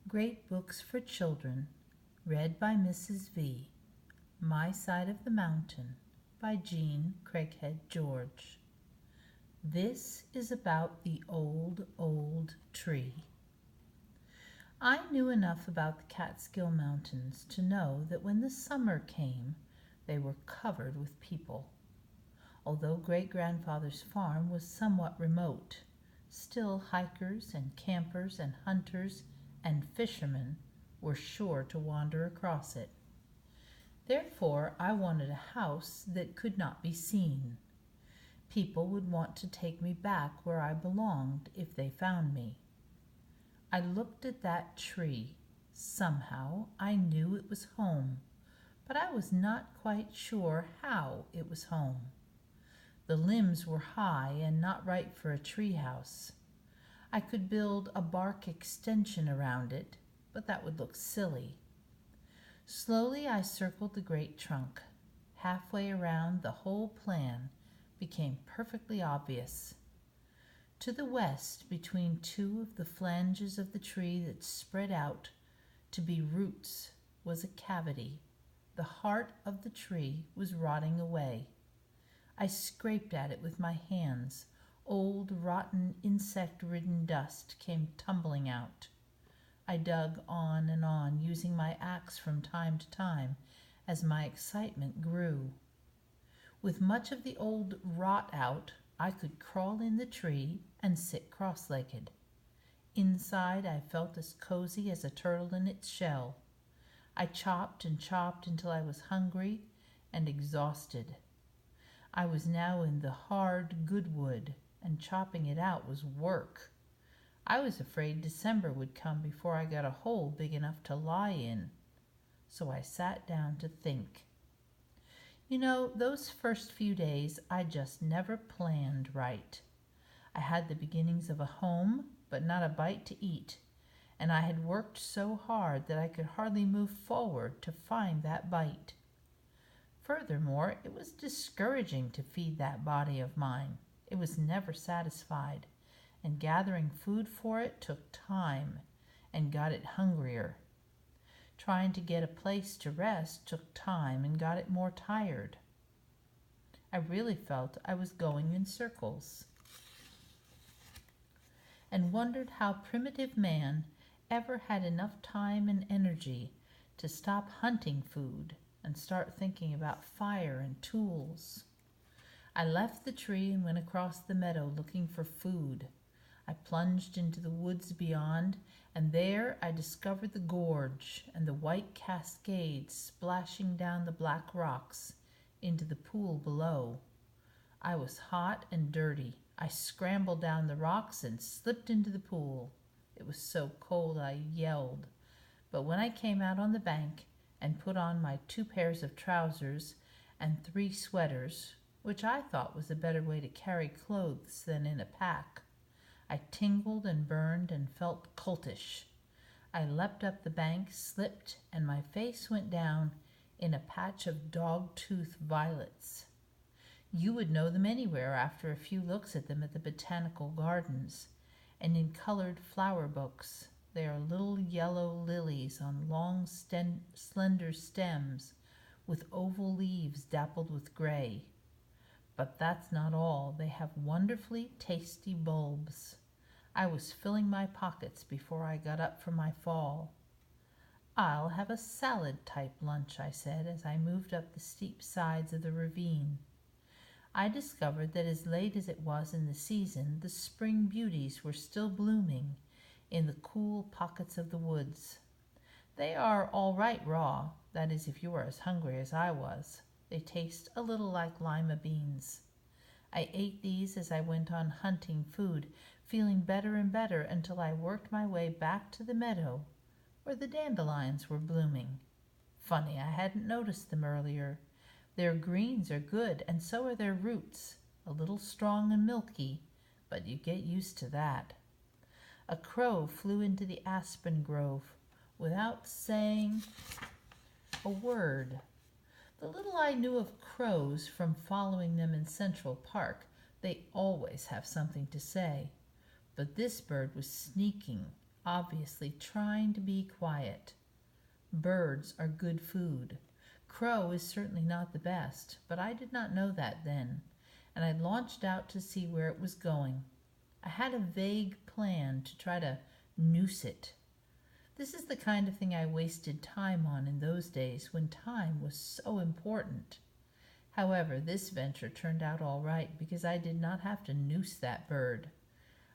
Great Books for Children, read by Mrs. V. My Side of the Mountain, by Jean Craighead George. This is about the old, old tree. I knew enough about the Catskill Mountains to know that when the summer came, they were covered with people. Although great-grandfather's farm was somewhat remote, still hikers and campers and hunters and fishermen were sure to wander across it. Therefore, I wanted a house that could not be seen. People would want to take me back where I belonged if they found me. I looked at that tree. Somehow I knew it was home, but I was not quite sure how it was home. The limbs were high and not right for a tree house. I could build a bark extension around it, but that would look silly. Slowly I circled the great trunk. Halfway around, the whole plan became perfectly obvious. To the west, between two of the flanges of the tree that spread out to be roots, was a cavity. The heart of the tree was rotting away. I scraped at it with my hands. Old, rotten, insect-ridden dust came tumbling out. I dug on and on, using my axe from time to time as my excitement grew. With much of the old rot out, I could crawl in the tree and sit cross-legged. Inside, I felt as cozy as a turtle in its shell. I chopped and chopped until I was hungry and exhausted. I was now in the hard, good wood, and chopping it out was work. I was afraid December would come before I got a hole big enough to lie in. So I sat down to think. You know, those first few days I just never planned right. I had the beginnings of a home, but not a bite to eat, and I had worked so hard that I could hardly move forward to find that bite. Furthermore, it was discouraging to feed that body of mine. It was never satisfied, and gathering food for it took time and got it hungrier. Trying to get a place to rest took time and got it more tired. I really felt I was going in circles, and wondered how primitive man ever had enough time and energy to stop hunting food and start thinking about fire and tools. I left the tree and went across the meadow looking for food. I plunged into the woods beyond, and there I discovered the gorge and the white cascades splashing down the black rocks into the pool below. I was hot and dirty. I scrambled down the rocks and slipped into the pool. It was so cold I yelled, but when I came out on the bank and put on my 2 pairs of trousers and 3 sweaters, which I thought was a better way to carry clothes than in a pack, I tingled and burned and felt cultish. I leapt up the bank, slipped, and my face went down in a patch of dog-tooth violets. You would know them anywhere after a few looks at them at the botanical gardens, and in colored flower books. They are little yellow lilies on long, slender stems with oval leaves dappled with gray. But that's not all. They have wonderfully tasty bulbs. I was filling my pockets before I got up from my fall. I'll have a salad-type lunch, I said, as I moved up the steep sides of the ravine. I discovered that as late as it was in the season, the spring beauties were still blooming in the cool pockets of the woods. They are all right raw, that is, if you are as hungry as I was. They taste a little like lima beans. I ate these as I went on hunting food, feeling better and better until I worked my way back to the meadow where the dandelions were blooming. Funny, I hadn't noticed them earlier. Their greens are good, and so are their roots, a little strong and milky, but you get used to that. A crow flew into the aspen grove without saying a word. The little I knew of crows from following them in Central Park, they always have something to say. But this bird was sneaking. obviously trying to be quiet. Birds are good food. Crow is certainly not the best, but I did not know that then, and I launched out to see where it was going. I had a vague plan to try to noose it. This is the kind of thing I wasted time on in those days when time was so important. However, this venture turned out all right because I did not have to noose that bird.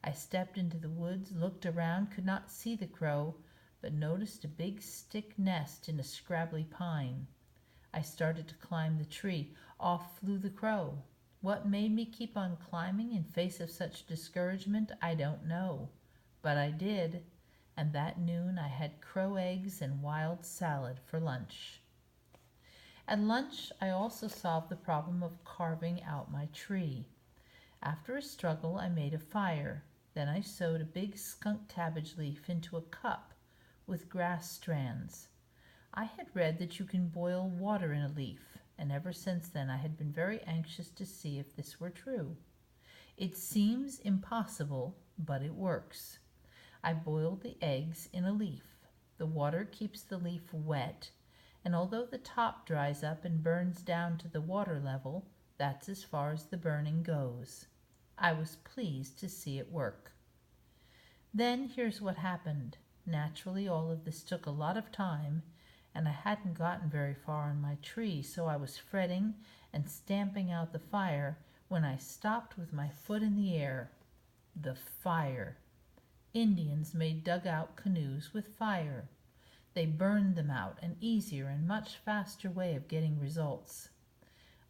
I stepped into the woods, looked around, could not see the crow, but noticed a big stick nest in a scrabbly pine. I started to climb the tree. Off flew the crow. What made me keep on climbing in face of such discouragement, I don't know. But I did, and that noon I had crow eggs and wild salad for lunch. At lunch, I also solved the problem of carving out my tree. After a struggle, I made a fire. Then I sewed a big skunk cabbage leaf into a cup with grass strands. I had read that you can boil water in a leaf, and ever since then I had been very anxious to see if this were true. It seems impossible, but it works. I boiled the eggs in a leaf. The water keeps the leaf wet, and although the top dries up and burns down to the water level, that's as far as the burning goes. I was pleased to see it work. Then here's what happened. Naturally, all of this took a lot of time, and I hadn't gotten very far on my tree, so I was fretting and stamping out the fire when I stopped with my foot in the air. The fire. Indians made dugout canoes with fire. They burned them out, an easier and much faster way of getting results.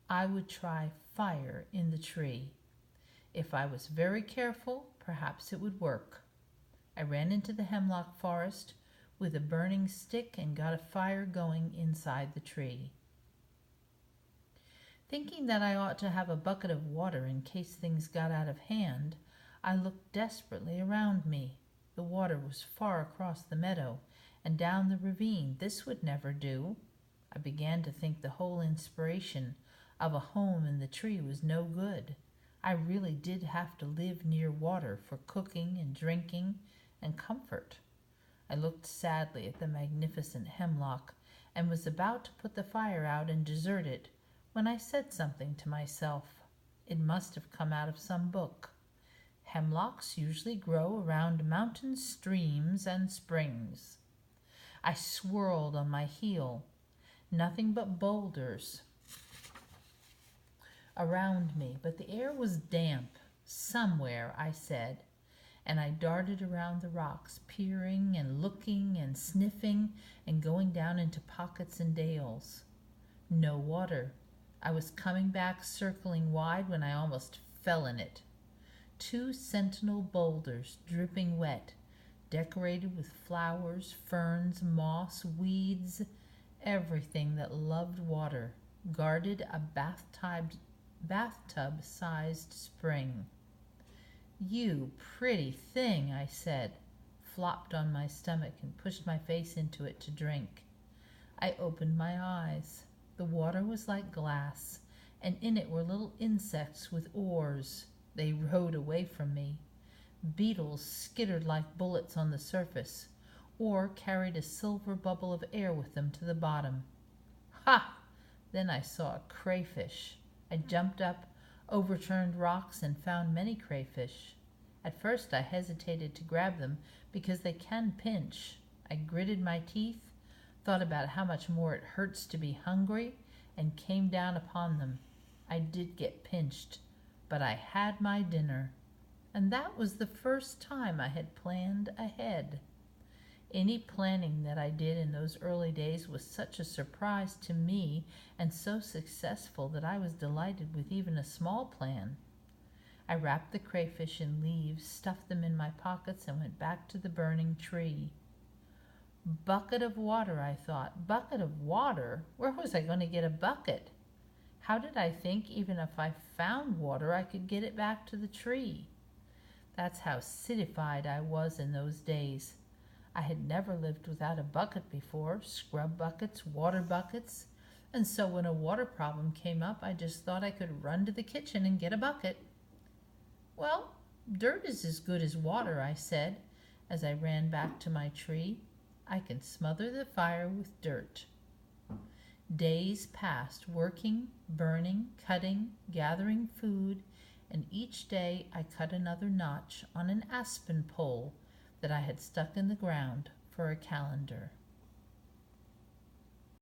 I would try fire in the tree. If I was very careful, perhaps it would work. I ran into the hemlock forest with a burning stick and got a fire going inside the tree. Thinking that I ought to have a bucket of water in case things got out of hand, I looked desperately around me. The water was far across the meadow and down the ravine. This would never do. I began to think the whole inspiration of a home in the tree was no good. I really did have to live near water for cooking and drinking and comfort. I looked sadly at the magnificent hemlock and was about to put the fire out and desert it when I said something to myself. It must have come out of some book. Hemlocks usually grow around mountain streams and springs. I swirled on my heel. Nothing but boulders around me, but the air was damp. Somewhere, I said, and I darted around the rocks, peering and looking and sniffing and going down into pockets and dales. No water. I was coming back circling wide when I almost fell in it. 2 sentinel boulders, dripping wet, decorated with flowers, ferns, moss, weeds, everything that loved water, guarded a bathtub-sized spring. "You pretty thing," I said, flopped on my stomach and pushed my face into it to drink. I opened my eyes. The water was like glass, and in it were little insects with oars. They rowed away from me. Beetles skittered like bullets on the surface, or carried a silver bubble of air with them to the bottom. Ha! Then I saw a crayfish. I jumped up, overturned rocks, and found many crayfish. At first I hesitated to grab them because they can pinch. I gritted my teeth, thought about how much more it hurts to be hungry, and came down upon them. I did get pinched, but I had my dinner. And that was the first time I had planned ahead. Any planning that I did in those early days was such a surprise to me and so successful that I was delighted with even a small plan. I wrapped the crayfish in leaves, stuffed them in my pockets, and went back to the burning tree. Bucket of water, I thought. Bucket of water? Where was I going to get a bucket? How did I think even if I found water I could get it back to the tree? That's how citified I was in those days. I had never lived without a bucket before, scrub buckets, water buckets, and so when a water problem came up, I just thought I could run to the kitchen and get a bucket. "Well, dirt is as good as water," I said, As I ran back to my tree, I can smother the fire with dirt. Days passed working, burning, cutting, gathering food, and each day I cut another notch on an aspen pole that I had stuck in the ground for a calendar.